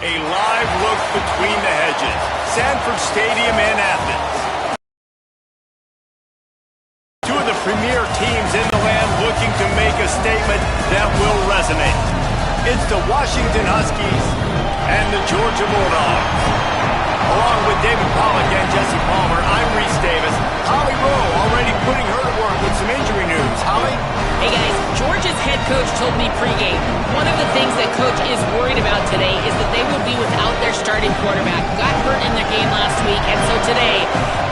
A live look between the hedges. Sanford Stadium in Athens. Two of the premier teams in the land looking to make a statement that will resonate. It's the Washington Huskies and the Georgia Bulldogs. Along with David Pollack and Jesse Palmer, I'm Reese Davis. Holly Rowe already putting her to work with some injury news. Holly? Hey guys, Georgia's head coach told me pregame one of the things that coach is worried about today is that they will be without their starting quarterback. Got hurt in their game last week, and so today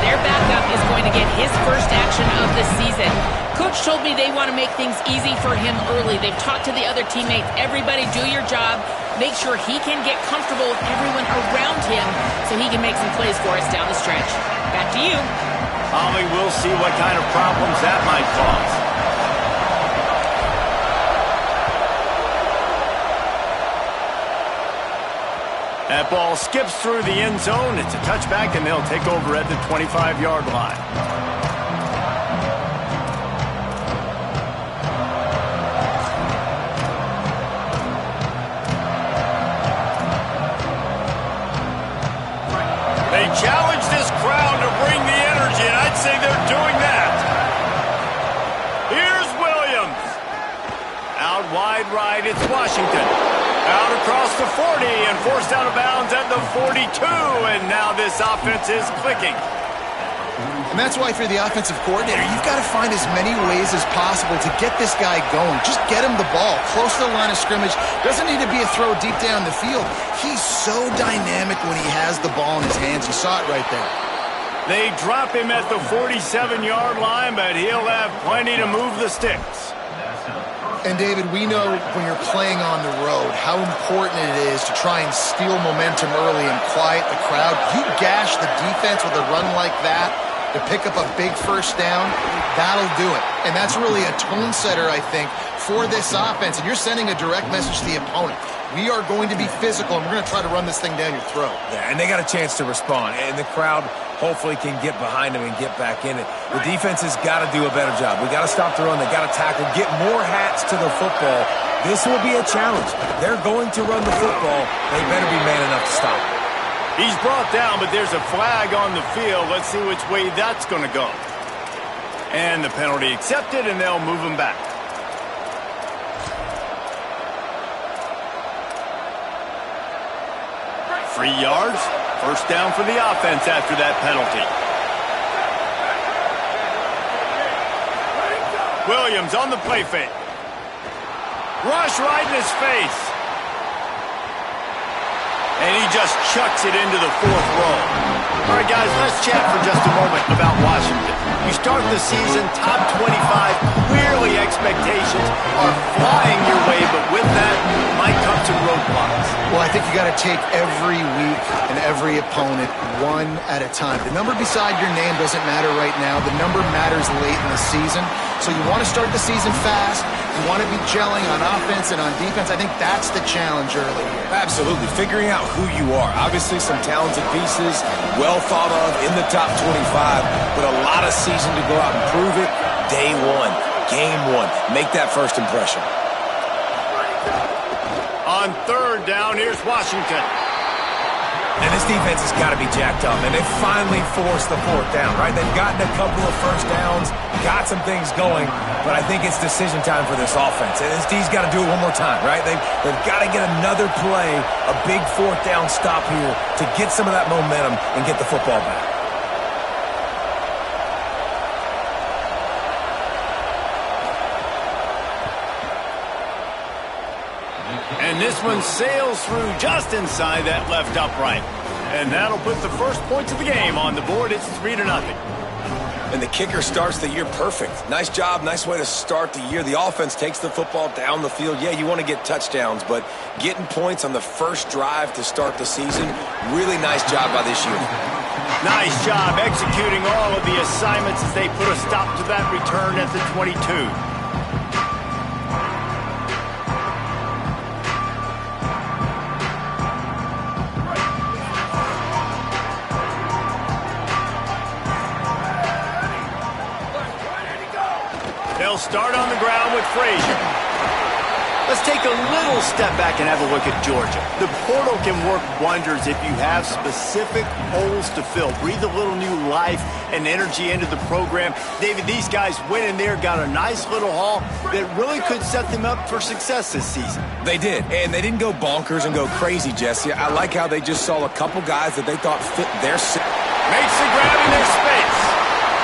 their backup is going to get his first action of the season. Coach told me they want to make things easy for him early. They've talked to the other teammates. Everybody do your job. Make sure he can get comfortable with everyone around him so he can make some plays for us down the stretch. Back to you. Holly, we'll see what kind of problems that might cause. That ball skips through the end zone. It's a touchback, and they'll take over at the 25-yard line. They challenge this crowd to bring the energy, and I'd say they're doing that. Here's Williams. Out wide right, it's Washington. Out across the 40 and forced out of bounds at the 42, and now this offense is clicking. And that's why if you're the offensive coordinator, you've got to find as many ways as possible to get this guy going. Just get him the ball close to the line of scrimmage. Doesn't need to be a throw deep down the field. He's so dynamic when he has the ball in his hands. You saw it right there. They drop him at the 47-yard line, but he'll have plenty to move the sticks. And, David, we know when you're playing on the road how important it is to try and steal momentum early and quiet the crowd. You gash the defense with a run like that to pick up a big first down, that'll do it. And that's really a tone setter, I think, for this offense. And you're sending a direct message to the opponent. We are going to be physical, and we're going to try to run this thing down your throat. Yeah, and they got a chance to respond. And the crowd hopefully can get behind them and get back in it. The defense has got to do a better job. We got to stop the run. They got to tackle, get more hats to the football. This will be a challenge. They're going to run the football. They better be man enough to stop it. He's brought down, but there's a flag on the field. Let's see which way that's going to go. And the penalty accepted, and they'll move him back. Three yards. First down for the offense after that penalty. Williams on the play fake. Rush right in his face. And he just chucks it into the fourth row. All right, guys, let's chat for just a moment about Washington. You start the season top 25. Clearly expectations are flying your way, but with that might come some roadblocks. Well, I think you got to take every week and every opponent one at a time. The number beside your name doesn't matter right now. The number matters late in the season. So you want to start the season fast. You want to be gelling on offense and on defense. I think that's the challenge early here. Absolutely. Figuring out who you are. Obviously some talented pieces, well thought of in the top 25, but a lot of season to go out and prove it. Day one, game one. Make that first impression. On third down, here's Washington. And this defense has got to be jacked up, and they finally forced the fourth down, right? They've gotten a couple of first downs, got some things going, but I think it's decision time for this offense. And this D's got to do it one more time, right? They've got to get another play, a big fourth down stop here to get some of that momentum and get the football back. And this one sails through just inside that left upright. And that'll put the first points of the game on the board. It's 3-0. And the kicker starts the year perfect. Nice job, nice way to start the year. The offense takes the football down the field. Yeah, you want to get touchdowns, but getting points on the first drive to start the season, really nice job by this unit. Nice job executing all of the assignments as they put a stop to that return at the 22. They'll start on the ground with Frazier. Let's take a little step back and have a look at Georgia. The portal can work wonders if you have specific holes to fill. Breathe a little new life and energy into the program. David, these guys went in there, got a nice little haul that really could set them up for success this season. They did, and they didn't go bonkers and go crazy, Jesse. I like how they just saw a couple guys that they thought fit their... Makes the grab in their space.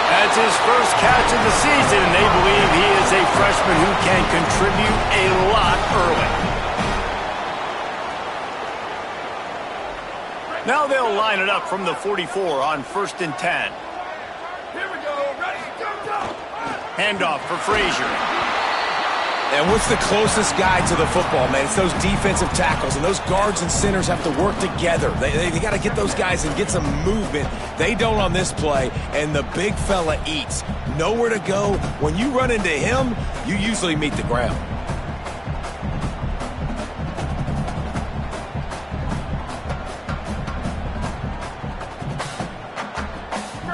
That's his first catch of the season, and they believe he is a freshman who can contribute a lot early. Now they'll line it up from the 44 on 1st and 10. Here we go. Ready, go, go. Handoff for Frazier. And what's the closest guy to the football, man? It's those defensive tackles, and those guards and centers have to work together. They got to get those guys and get some movement. They don't on this play, and the big fella eats. Nowhere to go. When you run into him, you usually meet the ground.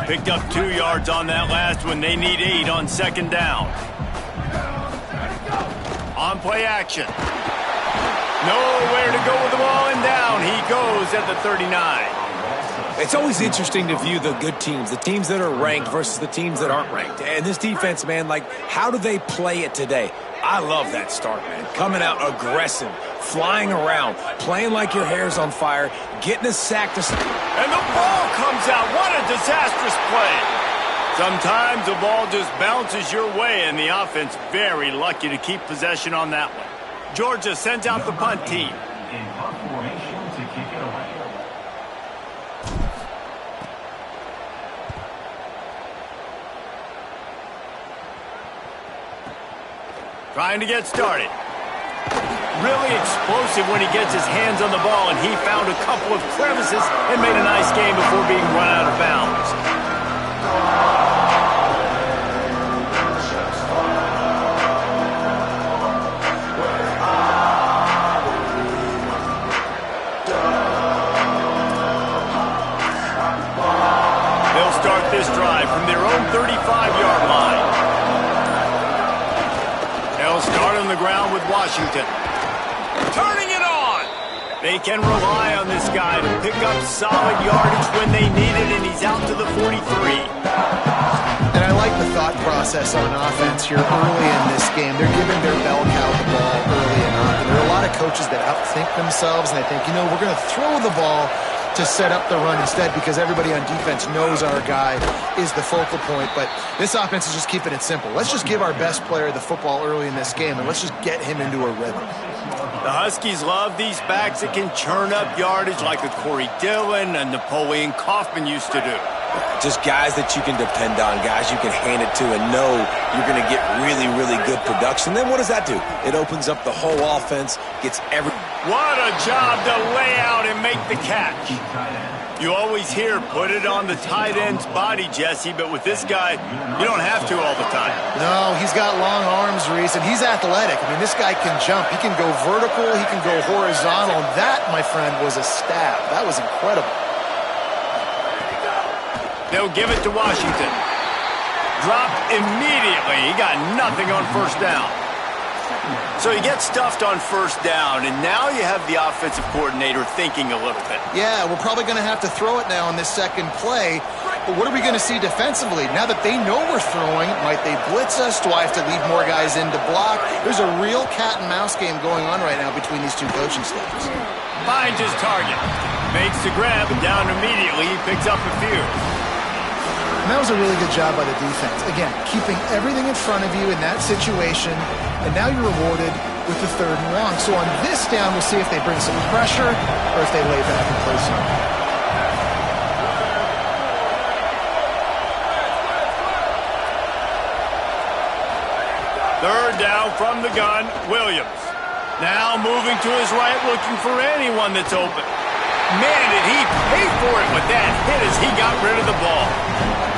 Picked up 2 yards on that last one. They need 8 on 2nd down. On play action. Nowhere to go with the ball, and down he goes at the 39. It's always interesting to view the good teams, the teams that are ranked versus the teams that aren't ranked. And this defense, man, like, how do they play it today? I love that start, man. Coming out aggressive, flying around, playing like your hair's on fire, getting a sack to... And the ball comes out. What a disastrous play. Sometimes the ball just bounces your way, and the offense very lucky to keep possession on that one. Georgia sends out the punt team. In punt formation to kick it away. Trying to get started. Really explosive when he gets his hands on the ball, and he found a couple of crevices and made a nice game before being run out of bounds. They'll start this drive from their own 35-yard line. They'll start on the ground with Washington. Turning it on! They can rely on this guy to pick up solid yardage when they need it, and he's out to the 43. And I like the thought process on offense here early in this game. They're giving their bell cow the ball early and often. There are a lot of coaches that outthink themselves, and they think, you know, we're going to throw the ball to set up the run instead because everybody on defense knows our guy is the focal point. But this offense is just keeping it simple. Let's just give our best player the football early in this game, and let's just get him into a rhythm. The Huskies love these backs that can churn up yardage like a Corey Dillon and Napoleon Kaufman used to do. Just guys that you can depend on, guys you can hand it to and know you're going to get really, really good production. Then what does that do? It opens up the whole offense, gets every... What a job to lay out and make the catch. You always hear put it on the tight end's body, Jesse, but with this guy, you don't have to all the time. No, he's got long arms, Reese, and he's athletic. I mean, this guy can jump. He can go vertical. He can go horizontal. That, my friend, was a stab. That was incredible. They'll give it to Washington. Dropped immediately. He got nothing on 1st down. So he gets stuffed on 1st down, and now you have the offensive coordinator thinking a little bit. Yeah, we're probably going to have to throw it now on this second play. But what are we going to see defensively? Now that they know we're throwing, might they blitz us? Do I have to leave more guys in to block? There's a real cat and mouse game going on right now between these two coaching staffs. Finds his target. Makes the grab, and down immediately he picks up a few. And that was a really good job by the defense. Again, keeping everything in front of you in that situation, and now you're rewarded with the 3rd and long. So on this down, we'll see if they bring some pressure or if they lay back and play some. Third down from the gun, Williams. Now moving to his right, looking for anyone that's open. Man, did he pay for it with that hit as he got rid of the ball.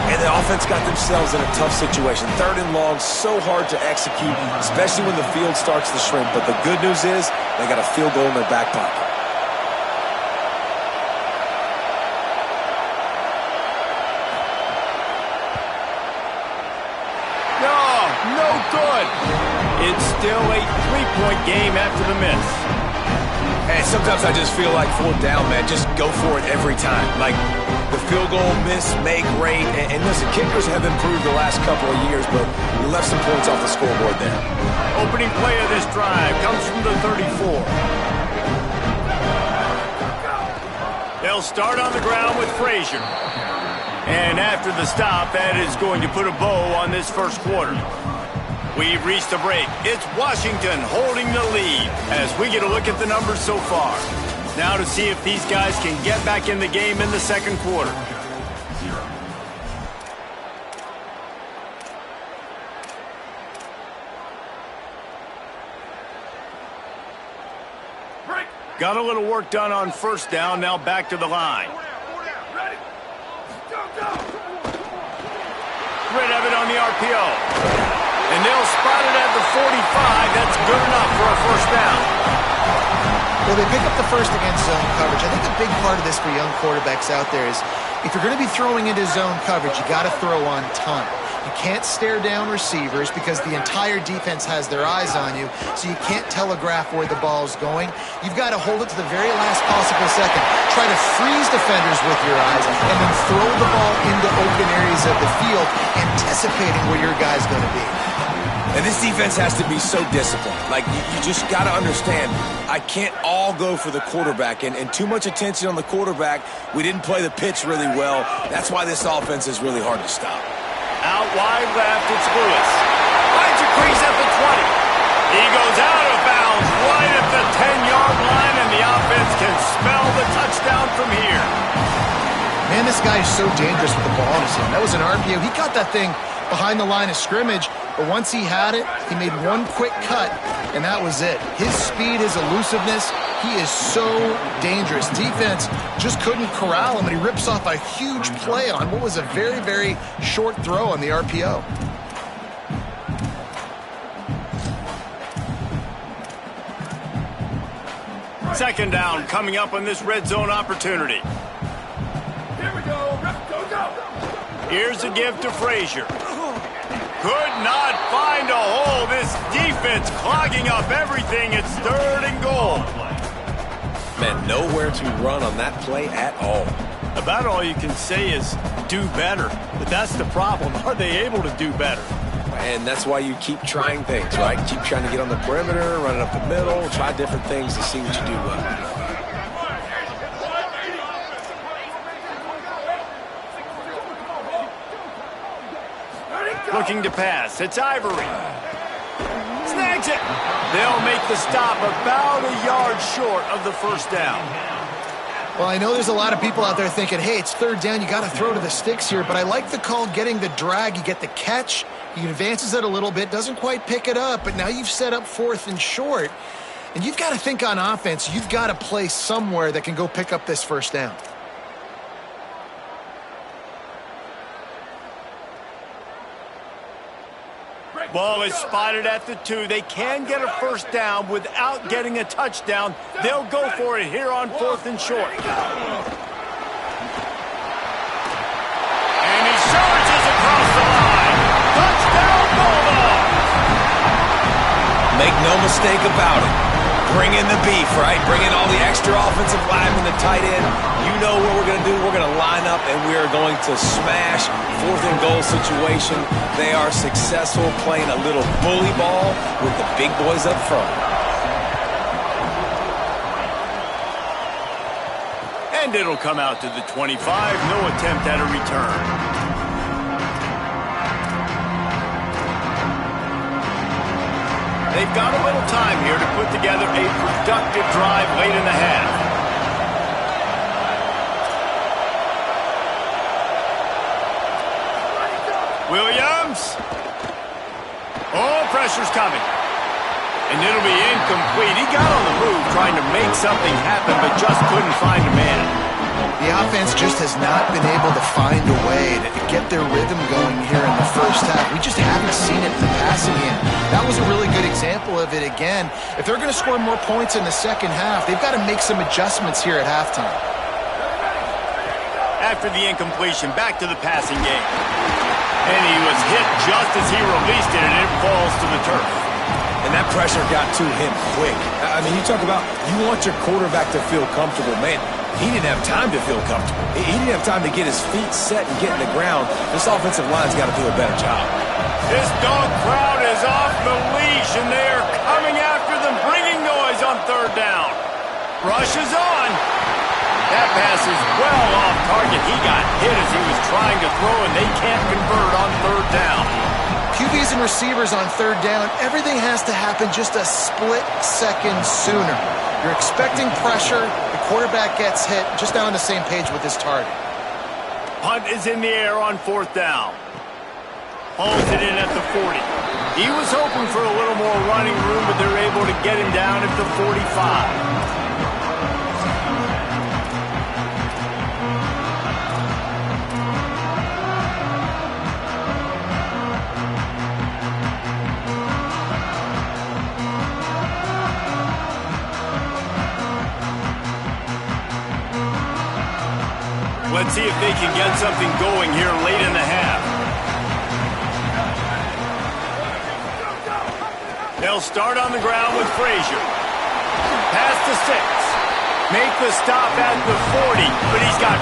And the offense got themselves in a tough situation. 3rd and long, so hard to execute, especially when the field starts to shrink. But the good news is they got a field goal in their back pocket. No good. It's still a three-point game after the miss. And sometimes I just feel like fourth down, man, just go for it every time. Like the field goal, miss, make, rate. And listen, kickers have improved the last couple of years, but we left some points off the scoreboard there. Opening play of this drive comes from the 34. They'll start on the ground with Frazier. And after the stop, that is going to put a bow on this first quarter. We've reached the break. It's Washington holding the lead as we get a look at the numbers so far. Now to see if these guys can get back in the game in the second quarter. Got a little work done on first down, now back to the line. Rid of it on the RPO. And they'll spot it at the 45. That's good enough for a first down. Well, they pick up the first against zone coverage. I think a big part of this for young quarterbacks out there is if you're going to be throwing into zone coverage, you got to throw on time. You can't stare down receivers because the entire defense has their eyes on you, so you can't telegraph where the ball's going. You've got to hold it to the very last possible second. Try to freeze defenders with your eyes, and then throw the ball into open areas of the field, anticipating where your guy's going to be. And this defense has to be so disciplined. Like, you just got to understand, I can't all go for the quarterback. And too much attention on the quarterback. We didn't play the pitch really well. That's why this offense is really hard to stop. Out wide left, it's Lewis. Finds a crease at the 20. He goes out of bounds right at the 10-yard line, and the offense can smell the touchdown from here. Man, this guy is so dangerous with the ball in his hand. That was an RPO. He caught that thing behind the line of scrimmage, but once he had it, he made one quick cut, and that was it. His speed, his elusiveness, he is so dangerous. Defense just couldn't corral him, and he rips off a huge play on what was a very, very short throw on the RPO. Second down coming up on this red zone opportunity. Here we go. Go. Here's a give to Frazier. Could not find a hole. This defense clogging up everything. It's third and goal. Man, nowhere to run on that play at all. About all you can say is do better. But that's the problem. Are they able to do better? And that's why you keep trying things, right? Keep trying to get on the perimeter, run it up the middle, try different things to see what you do well. Looking to pass. It's Ivory. Snags it. They'll make the stop about a yard short of the first down. Well, I know there's a lot of people out there thinking, hey, it's third down, you got to throw to the sticks here, but I like the call getting the drag. You get the catch, he advances it a little bit, doesn't quite pick it up, but now you've set up fourth and short, and you've got to think on offense. You've got to play somewhere that can go pick up this first down. Ball is spotted at the 2. They can get a first down without getting a touchdown. They'll go for it here on fourth and short. And he charges across the line. Touchdown, Bulldogs! Make no mistake about it. Bring in the beef, right? Bring in all the extra offensive linemen, the tight end. You know what we're going to do. We're going to line up, and we are going to smash fourth and goal situation. They are successful playing a little bully ball with the big boys up front. And it'll come out to the 25. No attempt at a return. They've got a little time here to put together a productive drive late in the half. Williams. Oh, pressure's coming. And it'll be incomplete. He got on the move trying to make something happen, but just couldn't find a man. The offense just has not been able to find a way to get their rhythm going here in the first half. We just haven't seen it in the passing game. That was a really good example of it again. If they're going to score more points in the second half, they've got to make some adjustments here at halftime. After the incompletion, back to the passing game. And he was hit just as he released it, and it falls to the turf. And that pressure got to him quick. I mean, you talk about you want your quarterback to feel comfortable. Man, he didn't have time to feel comfortable. He didn't have time to get his feet set and get in the ground. This offensive line's got to do a better job. This dog crowd is off the leash, and they are coming after them, bringing noise on third down. Rush is on. That pass is well off target. He got hit as he was trying to throw, and they can't convert on third down. QBs and receivers on third down, everything has to happen just a split second sooner. You're expecting pressure, the quarterback gets hit, just now on the same page with his target. Punt is in the air on fourth down. Hauls it in at the 40. He was hoping for a little more running room, but they're able to get him down at the 45. Let's see if they can get something going here late in the half. They'll start on the ground with Frazier. Pass to 6. Make the stop at the 40, but he's got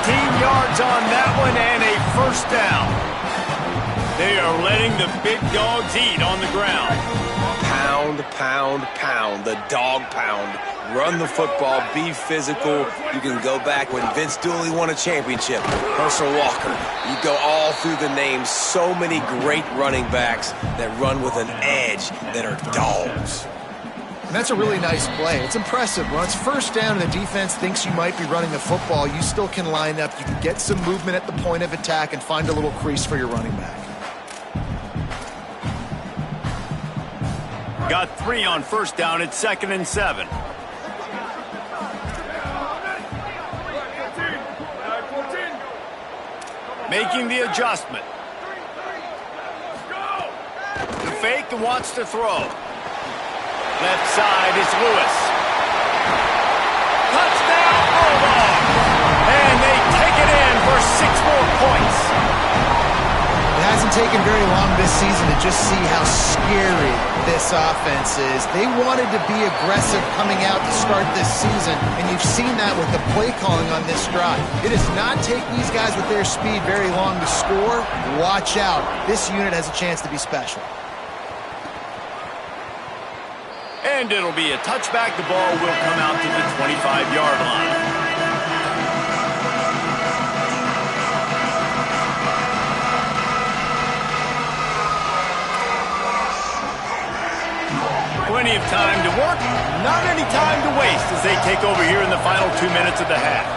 15 yards on that one and a first down. They are letting the big dogs eat on the ground. Pound, pound, pound. The dog pound. Run the football, be physical. You can go back when Vince Dooley won a championship. Herschel Walker. You go all through the names. So many great running backs that run with an edge that are dogs. And that's a really nice play. It's impressive. When it's first down and the defense thinks you might be running the football, you still can line up. You can get some movement at the point of attack and find a little crease for your running back. Got 3 on first down. It's 2nd and 7. Making the adjustment. The fake and wants to throw. Left side is Lewis. Touchdown, Bulldogs! And they take it in for 6 more points. It hasn't taken very long this season to just see how scary this offense is. They wanted to be aggressive coming out to start this season, and you've seen that with the play calling on this drive. It does not take these guys with their speed very long to score. Watch out. This unit has a chance to be special. And it'll be a touchback. The ball will come out to the 25-yard line. Plenty of time to work, not any time to waste as they take over here in the final 2 minutes of the half.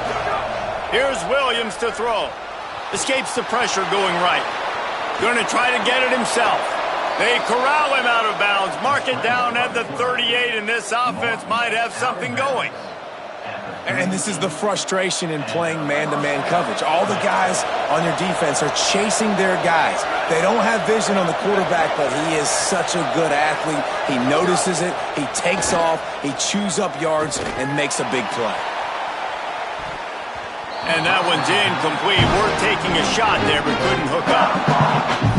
Here's Williams to throw. Escapes the pressure going right. Going to try to get it himself. They corral him out of bounds, mark it down at the 38, and this offense might have something going. And this is the frustration in playing man-to-man coverage. All the guys on your defense are chasing their guys. They don't have vision on the quarterback, but he is such a good athlete. He notices it, he takes off, he chews up yards, and makes a big play. And that one's incomplete. We're taking a shot there, but couldn't hook up.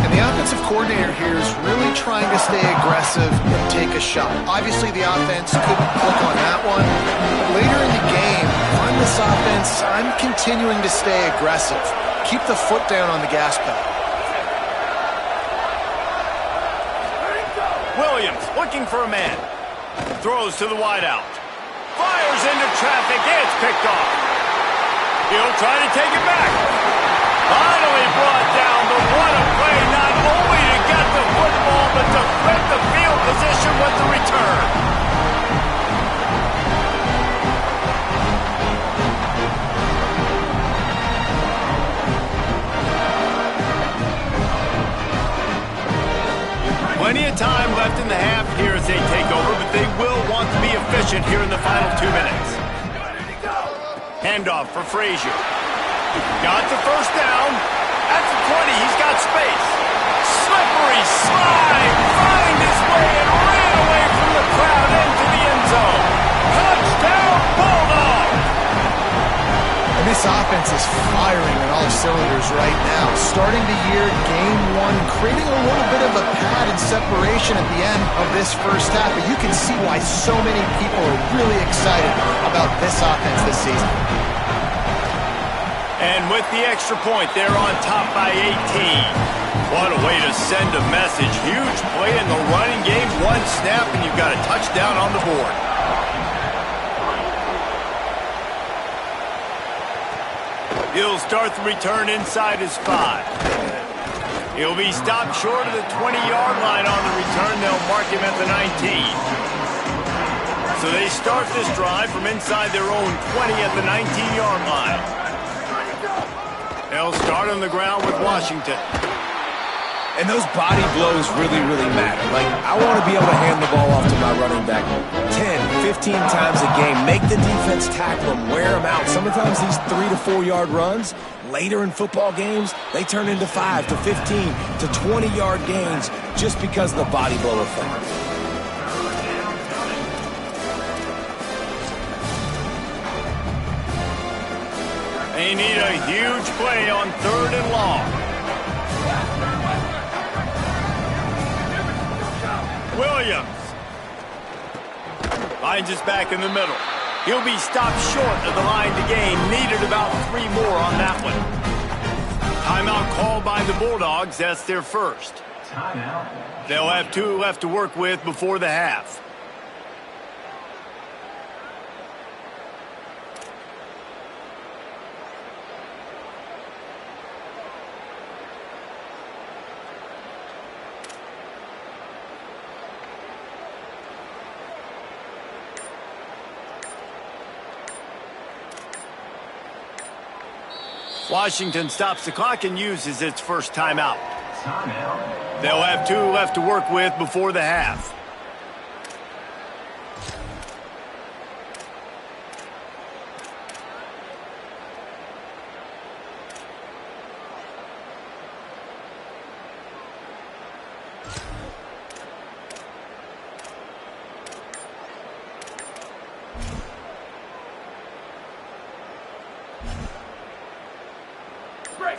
And the offensive coordinator here is really trying to stay aggressive and take a shot. Obviously, the offense couldn't click on that one. But later in the game, on this offense, I'm continuing to stay aggressive. Keep the foot down on the gas pedal. Williams looking for a man. Throws to the wideout. Fires into traffic. It's picked off. He'll try to take it back. Finally brought down, but what a play, not only to get the football, but to flip the field position with the return. Plenty of time left in the half here as they take over, but they will want to be efficient here in the final 2 minutes. Handoff for Frazier. Got the first down. At the 20, he's got space. Slippery slide. Find his way and ran away from the crowd into the end zone. Touchdown, Bulldogs! And this This offense is firing on all cylinders right now. Starting the year, game one, creating a little bit of a pad and separation at the end of this first half. But you can see why so many people are really excited about this offense this season. And with the extra point, they're on top by 18. What a way to send a message. Huge play in the running game. One snap, and you've got a touchdown on the board. He'll start the return inside his 5. He'll be stopped short of the 20-yard line on the return. They'll mark him at the 19. So they start this drive from inside their own 20 at the 19-yard line. They'll start on the ground with Washington. And those body blows really, really matter. Like, I want to be able to hand the ball off to my running back 10, 15 times a game. Make the defense tackle them, wear them out. Sometimes these 3 to 4 yard runs, later in football games, they turn into 5 to 15 to 20-yard gains just because of the body blow effect. They need a huge play on 3rd and long. Williams finds his back in the middle. He'll be stopped short of the line to gain. Needed about 3 more on that one. Timeout called by the Bulldogs. That's their first. They'll have 2 left to work with before the half. Washington stops the clock and uses its first timeout. They'll have 2 left to work with before the half.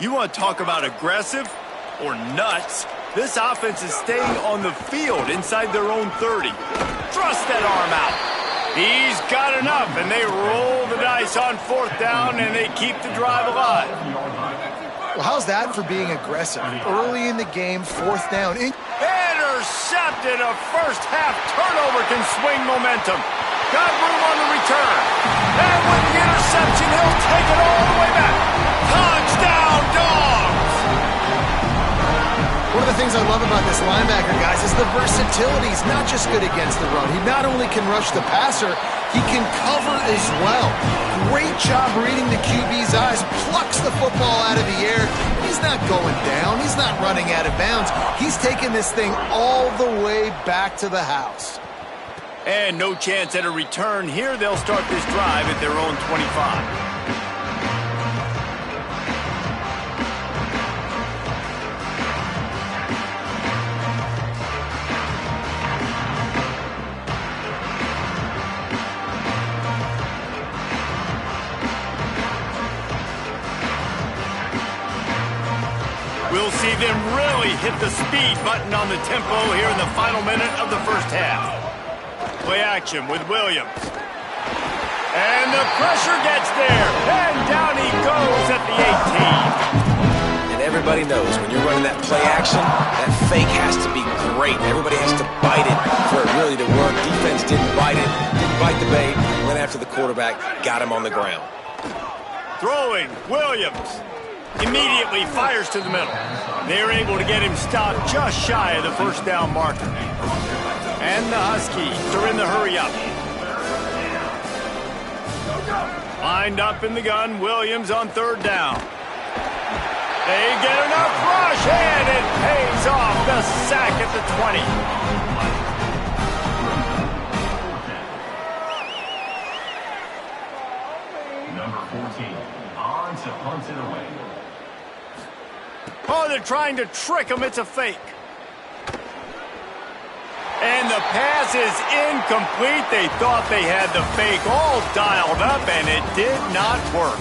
You want to talk about aggressive or nuts? This offense is staying on the field inside their own 30. Thrust that arm out. He's got enough, and they roll the dice on 4th down, and they keep the drive alive. Well, how's that for being aggressive? Early in the game, 4th down. Intercepted. A first-half turnover can swing momentum. Got room on the return. And with the interception, he'll take it all the way back. Touchdown, Dogs! One of the things I love about this linebacker, guys, is the versatility. He's not just good against the run. He not only can rush the passer, he can cover as well. Great job reading the QB's eyes, plucks the football out of the air. He's not going down. He's not running out of bounds. He's taking this thing all the way back to the house. And no chance at a return here. They'll start this drive at their own 25. We'll see them really hit the speed button on the tempo here in the final minute of the first half. Play action with Williams. And the pressure gets there. And down he goes at the 18. And everybody knows when you're running that play action, that fake has to be great. Everybody has to bite it for it really to work. Defense didn't bite it, didn't bite the bait, went after the quarterback, got him on the ground. Throwing, Williams. Immediately fires to the middle. They're able to get him stopped just shy of the first down marker. And the Huskies are in the hurry-up. Lined up in the gun, Williams on 3rd down. They get enough rush, and it pays off. The sack at the 20. Number 14, on to punt it away. Oh, they're trying to trick him. It's a fake. And the pass is incomplete. They thought they had the fake all dialed up, and it did not work.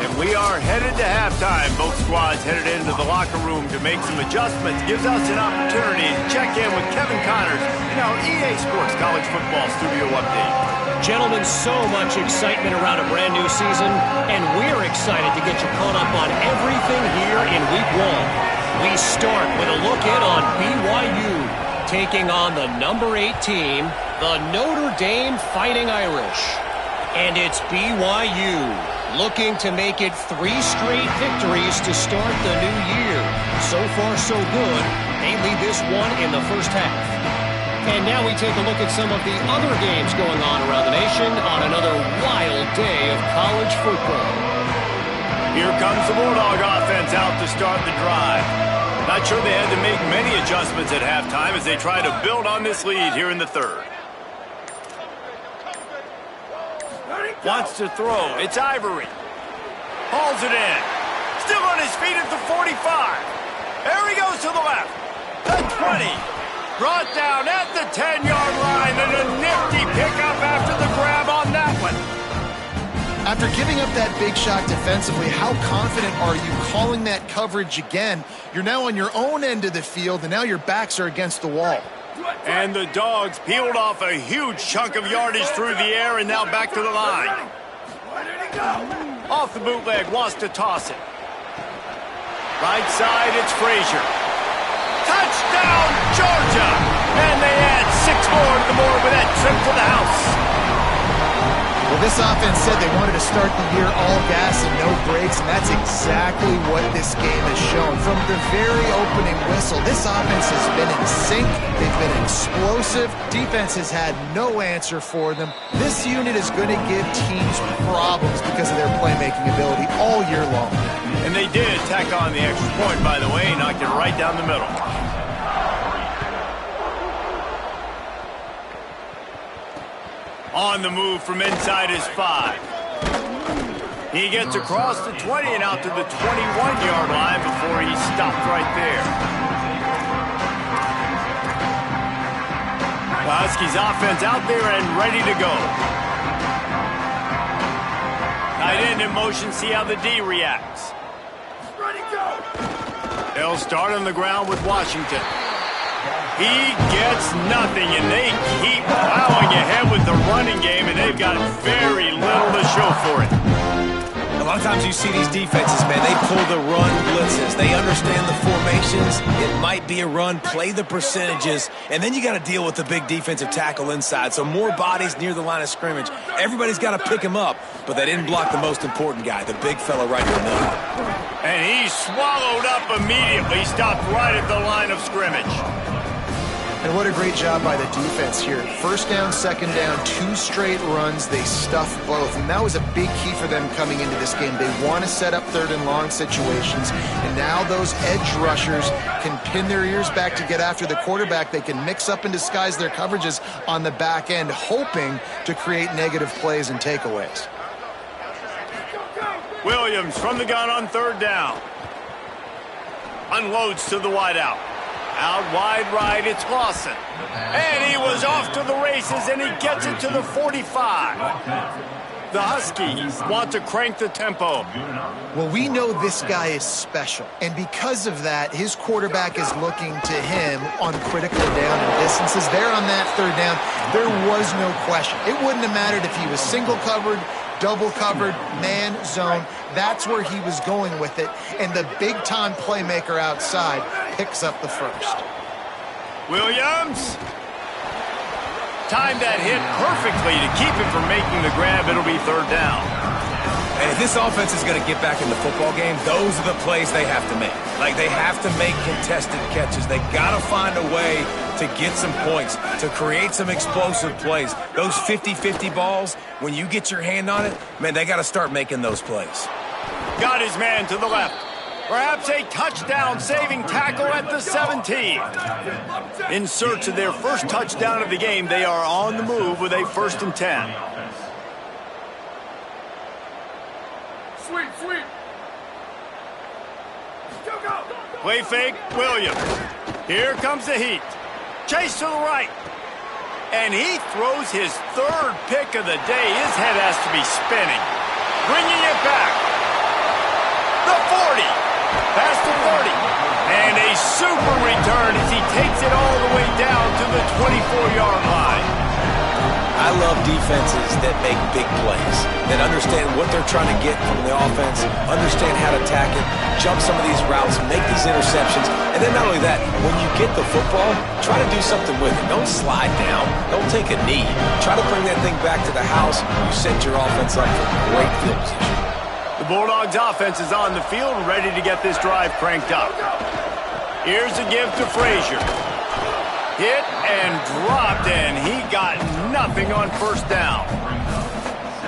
And we are headed to halftime. Both squads headed into the locker room to make some adjustments. Gives us an opportunity to check in with Kevin Connors in our EA Sports College Football Studio Update. Gentlemen, so much excitement around a brand new season, and we're excited to get you caught up on everything here in Week 1. We start with a look in on BYU, taking on the number 8 team, the Notre Dame Fighting Irish. And it's BYU, looking to make it 3 straight victories to start the new year. So far, so good. They lead this one in the first half. And now we take a look at some of the other games going on around the nation on another wild day of college football. Here comes the Bulldog offense out to start the drive. Not sure they had to make many adjustments at halftime as they try to build on this lead here in the third. Wants to throw. It's Ivory. Hauls it in. Still on his feet at the 45. There he goes to the left. The 20. Brought down at the 10-yard line. And a nifty pickup after the grab on that one. After giving up that big shot defensively, how confident are you calling that coverage again? You're now on your own end of the field, and now your backs are against the wall. And the Dogs peeled off a huge chunk of yardage through the air and now back to the line. Off the bootleg, wants to toss it. Right side, it's Frazier. Touchdown, Georgia! And they add 6 more to the board with that trip to the house. Well, this offense said they wanted to start the year all gas and no brakes, and that's exactly what this game has shown. From the very opening whistle, this offense has been in sync. They've been explosive. Defense has had no answer for them. This unit is going to give teams problems because of their playmaking ability all year long. And they did tack on the extra point, by the way, knocked it right down the middle. On the move from inside his 5. He gets across the 20 and out to the 21-yard line before he stopped right there. The Huskies offense out there and ready to go. Tight end in motion, see how the D reacts. Ready, go. They'll start on the ground with Washington. He gets nothing, and they keep plowing ahead with the running game, and they've got very little to show for it. A lot of times you see these defenses, man, they pull the run blitzes. They understand the formations. It might be a run, play the percentages, and then you got to deal with the big defensive tackle inside. So more bodies near the line of scrimmage. Everybody's got to pick him up, but they didn't block the most important guy, the big fella right in the middle. And he swallowed up immediately, stopped right at the line of scrimmage. And what a great job by the defense here. First down, second down, 2 straight runs. They stuffed both. And that was a big key for them coming into this game. They want to set up third and long situations. And now those edge rushers can pin their ears back to get after the quarterback. They can mix up and disguise their coverages on the back end, hoping to create negative plays and takeaways. Williams from the gun on third down. Unloads to the wideout. Out wide right, it's Lawson. And he was off to the races, and he gets it to the 45. The Huskies want to crank the tempo. Well, we know this guy is special, and because of that, his quarterback is looking to him on critical down and distances. There on that third down, there was no question. It wouldn't have mattered if he was single covered, double covered, man, zone. That's where he was going with it, and the big-time playmaker outside picks up the first. Williams timed that hit perfectly to keep him from making the grab. It'll be third down. And if this offense is going to get back in the football game, those are the plays they have to make. Like, they have to make contested catches. They got to find a way to get some points, to create some explosive plays. Those 50-50 balls, when you get your hand on it, man, they got to start making those plays. Got his man to the left. Perhaps a touchdown-saving tackle at the 17. In search of their first touchdown of the game, they are on the move with a 1st and 10. Sweep. Play fake, Williams. Here comes the heat. Chase to the right. And he throws his 3rd pick of the day. His head has to be spinning. Bringing it back. past the 30. And a super return as he takes it all the way down to the 24-yard line. I love defenses that make big plays, that understand what they're trying to get from the offense, understand how to attack it, jump some of these routes, make these interceptions, and then not only that, when you get the football, try to do something with it. Don't slide down. Don't take a knee. Try to bring that thing back to the house. You set your offense up for great field position. The Bulldogs offense is on the field, ready to get this drive cranked up. Here's a give to Frazier. Hit and dropped, and he got nothing on first down.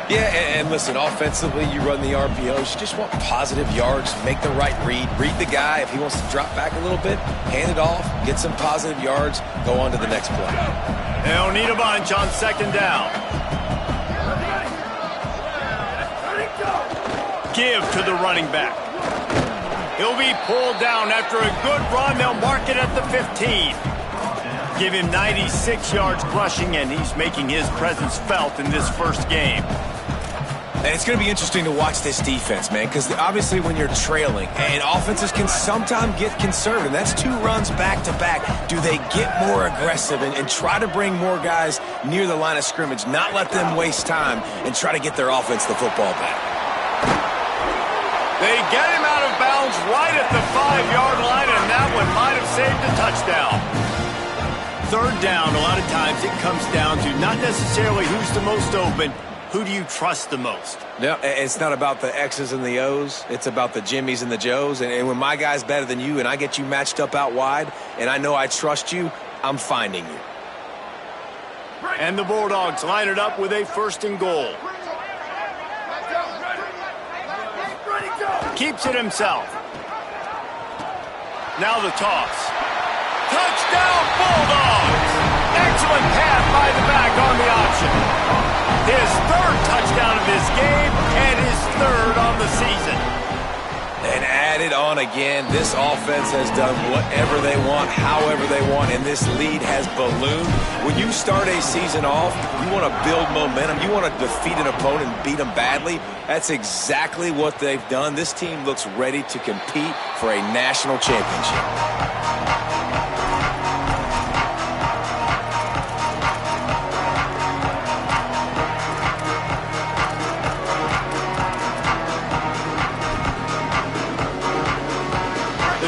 Yeah, and listen, offensively, you run the RPOs. You just want positive yards, make the right read. Read the guy. If he wants to drop back a little bit, hand it off, get some positive yards, go on to the next play. They'll need a bunch on second down. Give to the running back. He'll be pulled down after a good run. They'll mark it at the 15. Give him 96 yards rushing, and he's making his presence felt in this first game. And it's going to be interesting to watch this defense, man, because obviously when you're trailing, and offenses can sometimes get conservative. That's 2 runs back-to-back. Do they get more aggressive and try to bring more guys near the line of scrimmage, not let them waste time, and try to get their offense the football back? They get him out of bounds right at the 5-yard line, and that one might have saved a touchdown. Third down, a lot of times it comes down to not necessarily who's the most open, who do you trust the most? No, it's not about the X's and the O's. It's about the Jimmies and the Joes. And when my guy's better than you and I get you matched up out wide and I know I trust you, I'm finding you. And the Bulldogs line it up with a 1st and goal. Keeps it himself. Now the toss. Touchdown, Bulldogs! Excellent pass by the back on the option. His 3rd touchdown of this game and his 3rd on the season. And added on again, this offense has done whatever they want, however they want, and this lead has ballooned. When you start a season off, you want to build momentum. You want to defeat an opponent and beat them badly. That's exactly what they've done. This team looks ready to compete for a national championship.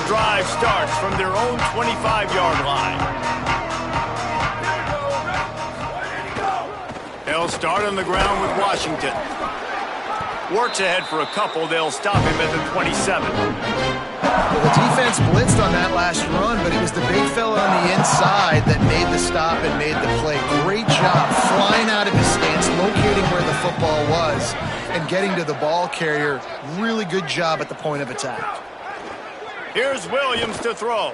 Drive starts from their own 25-yard line. They'll start on the ground with Washington. Works ahead for a couple. They'll stop him at the 27. Well, the defense blitzed on that last run, but it was the big fella on the inside that made the stop and made the play. Great job flying out of his stance, locating where the football was, and getting to the ball carrier. Really good job at the point of attack. Here's Williams to throw.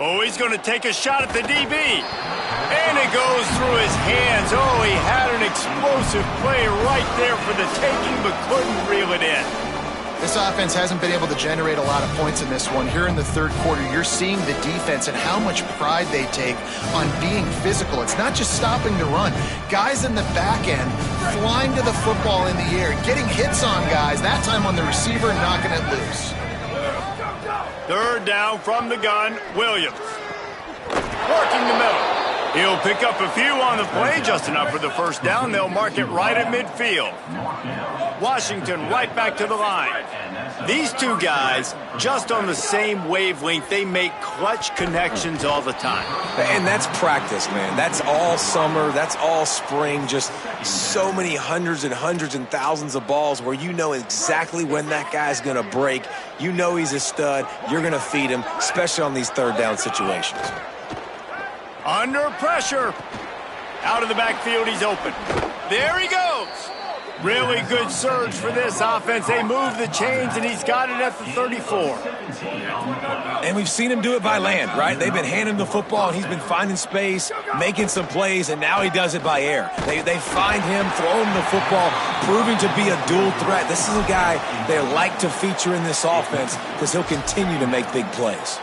Oh, he's going to take a shot at the DB. And it goes through his hands. Oh, he had an explosive play right there for the taking, but couldn't reel it in. This offense hasn't been able to generate a lot of points in this one. Here in the 3rd quarter, you're seeing the defense and how much pride they take on being physical. It's not just stopping to run. Guys in the back end flying to the football in the air, getting hits on guys, that time on the receiver, knocking it loose. 3rd down from the gun, Williams. Working the middle. He'll pick up a few on the play, just enough for the 1st down. They'll mark it right at midfield. Washington right back to the line. These two guys, just on the same wavelength, they make clutch connections all the time. And that's practice, man. That's all summer. That's all spring. Just so many hundreds and thousands of balls where you know exactly when that guy's going to break. You know he's a stud. You're going to feed him, especially on these 3rd down situations. Under pressure. Out of the backfield, he's open. There he goes. Really good surge for this offense. They move the chains, and he's got it at the 34. And we've seen him do it by land, right? They've been handing him the football, and he's been finding space, making some plays, and now he does it by air. They find him, throw him the football, proving to be a dual threat. This is a guy they like to feature in this offense because he'll continue to make big plays.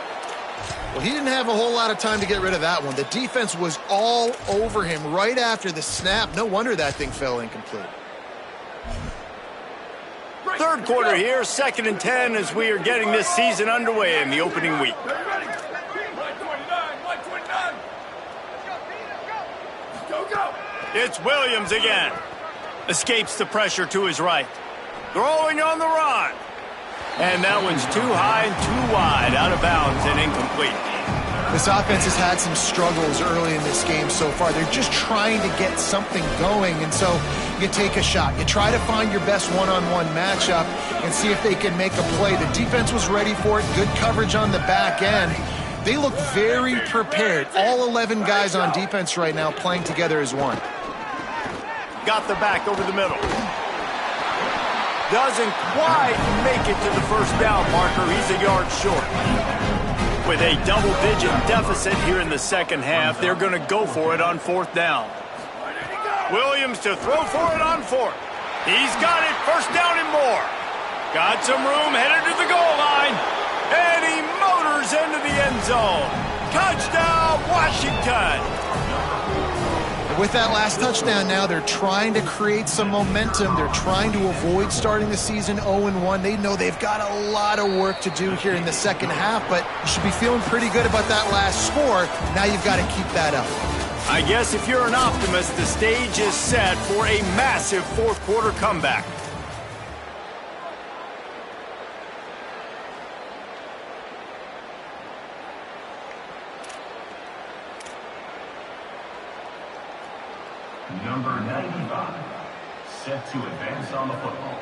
Well, he didn't have a whole lot of time to get rid of that one. The defense was all over him right after the snap. No wonder that thing fell incomplete. Third quarter here, 2nd and 10 as we are getting this season underway in the opening week. It's Williams again. Escapes the pressure to his right. Throwing on the run. And that one's too high and too wide, out of bounds and incomplete. This offense has had some struggles early in this game so far. They're just trying to get something going, and so you take a shot. You try to find your best one-on-one matchup and see if they can make a play. The defense was ready for it. Good coverage on the back end. They look very prepared. All 11 guys on defense right now playing together as one. Got the back over the middle. Doesn't quite make it to the first down marker. He's a yard short. With a double-digit deficit here in the second half, they're going to go for it on 4th down. Williams to throw for it on 4th. He's got it, 1st down and more. Got some room, headed to the goal line. And he motors into the end zone. Touchdown, Washington. With that last touchdown now, they're trying to create some momentum. They're trying to avoid starting the season 0-1. They know they've got a lot of work to do here in the second half, but you should be feeling pretty good about that last score. Now you've got to keep that up. I guess if you're an optimist, the stage is set for a massive 4th quarter comeback. Number 95, set to advance on the football.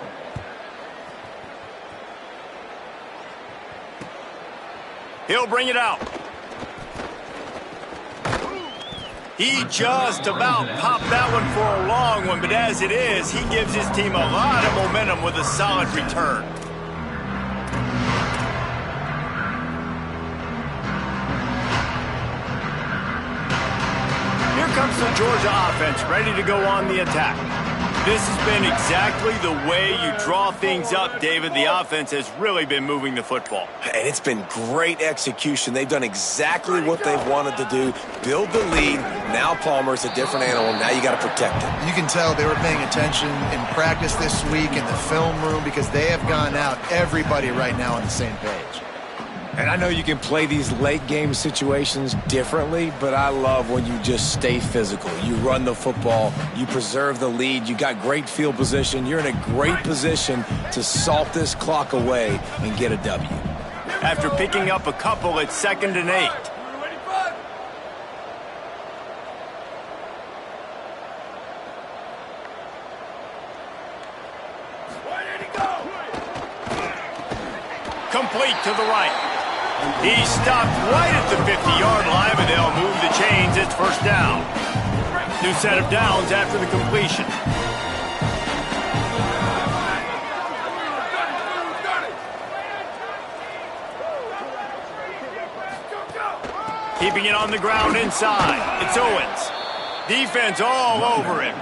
He'll bring it out. He just about popped that one for a long one, but as it is, he gives his team a lot of momentum with a solid return. Here comes the Georgia offense, ready to go on the attack. This has been exactly the way you draw things up, David. The offense has really been moving the football. And it's been great execution. They've done exactly what they've wanted to do. Build the lead. Now Palmer's a different animal. Now you got to protect him. You can tell they were paying attention in practice this week in the film room because they have gone out, everybody right now on the same page. And I know you can play these late game situations differently, but I love when you just stay physical. You run the football, you preserve the lead, you got great field position, you're in a great position to salt this clock away and get a W. After picking up a couple, it's 2nd and 8. Complete to the right. He stopped right at the 50-yard line, but they'll move the chains. It's 1st down. New set of downs after the completion. Keeping it on the ground inside. It's Owens. Defense all over him.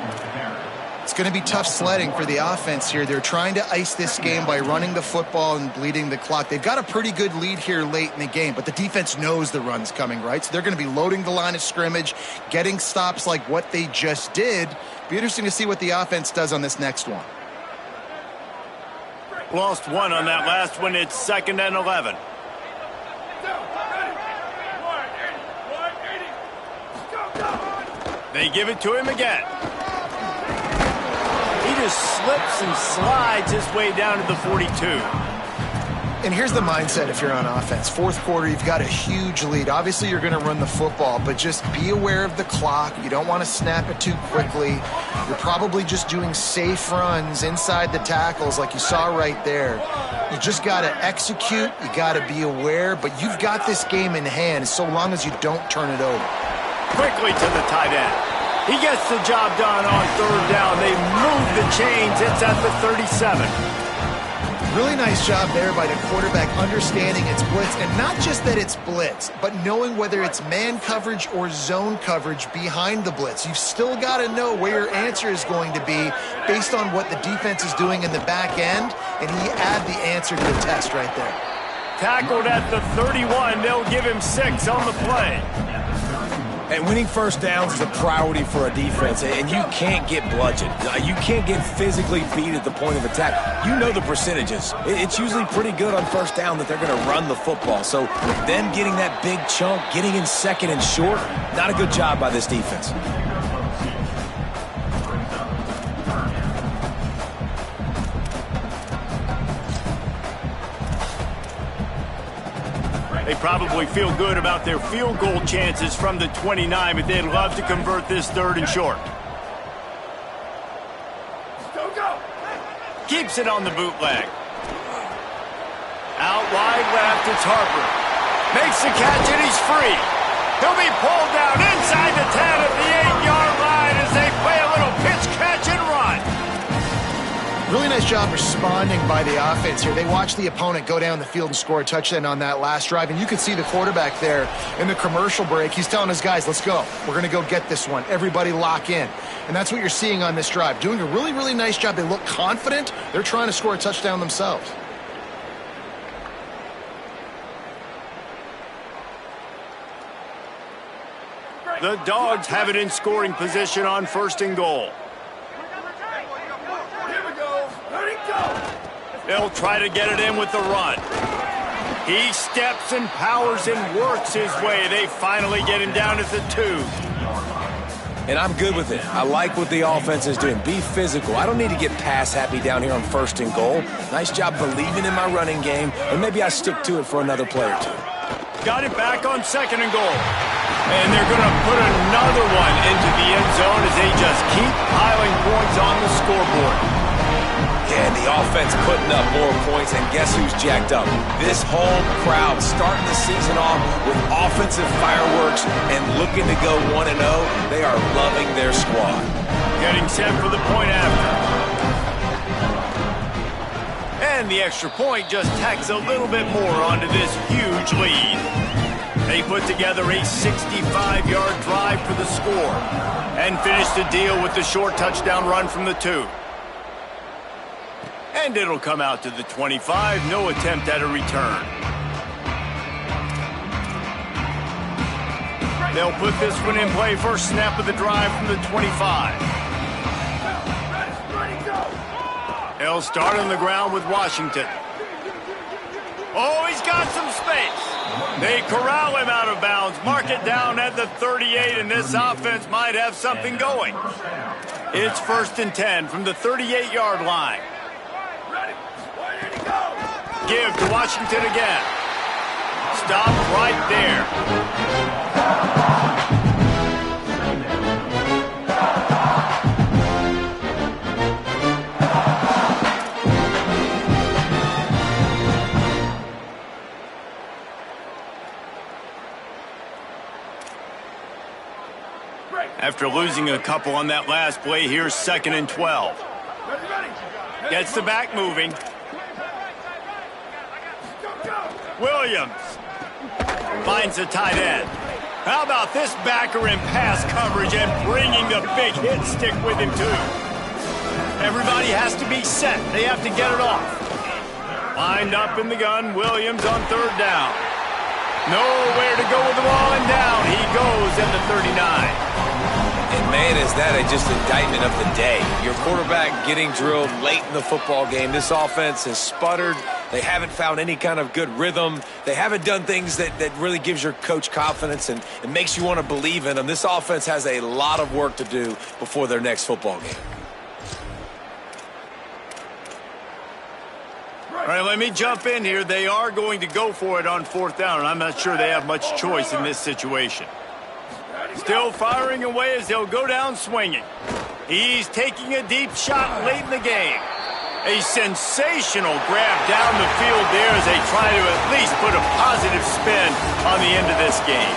It's going to be tough sledding for the offense here. They're trying to ice this game by running the football and bleeding the clock. They've got a pretty good lead here late in the game, but the defense knows the run's coming, right? So they're going to be loading the line of scrimmage, getting stops like what they just did. Be interesting to see what the offense does on this next one. Lost one on that last one. It's 2nd and 11. They give it to him again. He just slips and slides his way down to the 42. And here's the mindset if you're on offense. 4th quarter, you've got a huge lead. Obviously, you're going to run the football, but just be aware of the clock. You don't want to snap it too quickly. You're probably just doing safe runs inside the tackles like you saw right there. You just got to execute. You got to be aware, but you've got this game in hand so long as you don't turn it over. Quickly to the tight end. He gets the job done on 3rd down. They move the chains. It's at the 37. Really nice job there by the quarterback understanding it's blitz, and not just that it's blitz, but knowing whether it's man coverage or zone coverage behind the blitz. You've still got to know where your answer is going to be based on what the defense is doing in the back end, and he add the answer to the test right there. Tackled at the 31. They'll give him 6 on the play. And winning first downs is a priority for a defense, and you can't get bludgeoned. You can't get physically beat at the point of attack. You know the percentages. It's usually pretty good on first down that they're going to run the football. So them getting that big chunk, getting in second and short, not a good job by this defense. They probably feel good about their field goal chances from the 29, but they'd love to convert this third and short. Keeps it on the bootleg. Out wide left, it's Harper. Makes the catch, and he's free. He'll be pulled down inside the 10 at the 8-yard line as they play a little pitch, catch, and run. Really nice job responding by the offense here. They watched the opponent go down the field and score a touchdown on that last drive, and you could see the quarterback there in the commercial break. He's telling his guys, let's go. We're going to go get this one. Everybody lock in. And that's what you're seeing on this drive. Doing a really, really nice job. They look confident. They're trying to score a touchdown themselves. The Dogs have it in scoring position on first and goal. They'll try to get it in with the run. He steps and powers and works his way. They finally get him down at the 2. And I'm good with it. I like what the offense is doing. Be physical. I don't need to get pass happy down here on first and goal. Nice job believing in my running game, and maybe I stick to it for another play or two. Got it back on second and goal. And they're going to put another one into the end zone as they just keep piling points on the scoreboard. Yeah, the offense putting up more points, and guess who's jacked up? This home crowd starting the season off with offensive fireworks and looking to go 1-0. They are loving their squad. Getting set for the point after. And the extra point just tacks a little bit more onto this huge lead. They put together a 65-yard drive for the score and finish the deal with the short touchdown run from the 2. And it'll come out to the 25. No attempt at a return. They'll put this one in play. First snap of the drive from the 25. They'll start on the ground with Washington. Oh, he's got some space. They corral him out of bounds. Mark it down at the 38, and this offense might have something going. It's first and 10 from the 38-yard line. Give to Washington again. Stop right there. After losing a couple on that last play, here's second and 12. Gets the back moving. Williams finds a tight end. How about this backer in pass coverage and bringing the big hit stick with him, too? Everybody has to be set. They have to get it off. Lined up in the gun, Williams on third down. Nowhere to go with the ball, and down he goes at the 39. And, man, is that just indictment of the day. Your quarterback getting drilled late in the football game. This offense has sputtered. They haven't found any kind of good rhythm. They haven't done things that really gives your coach confidence and makes you want to believe in them. This offense has a lot of work to do before their next football game. All right, let me jump in here. They are going to go for it on fourth down, and I'm not sure they have much choice in this situation. Still firing away as they'll go down swinging. He's taking a deep shot late in the game. A sensational grab down the field there as they try to at least put a positive spin on the end of this game.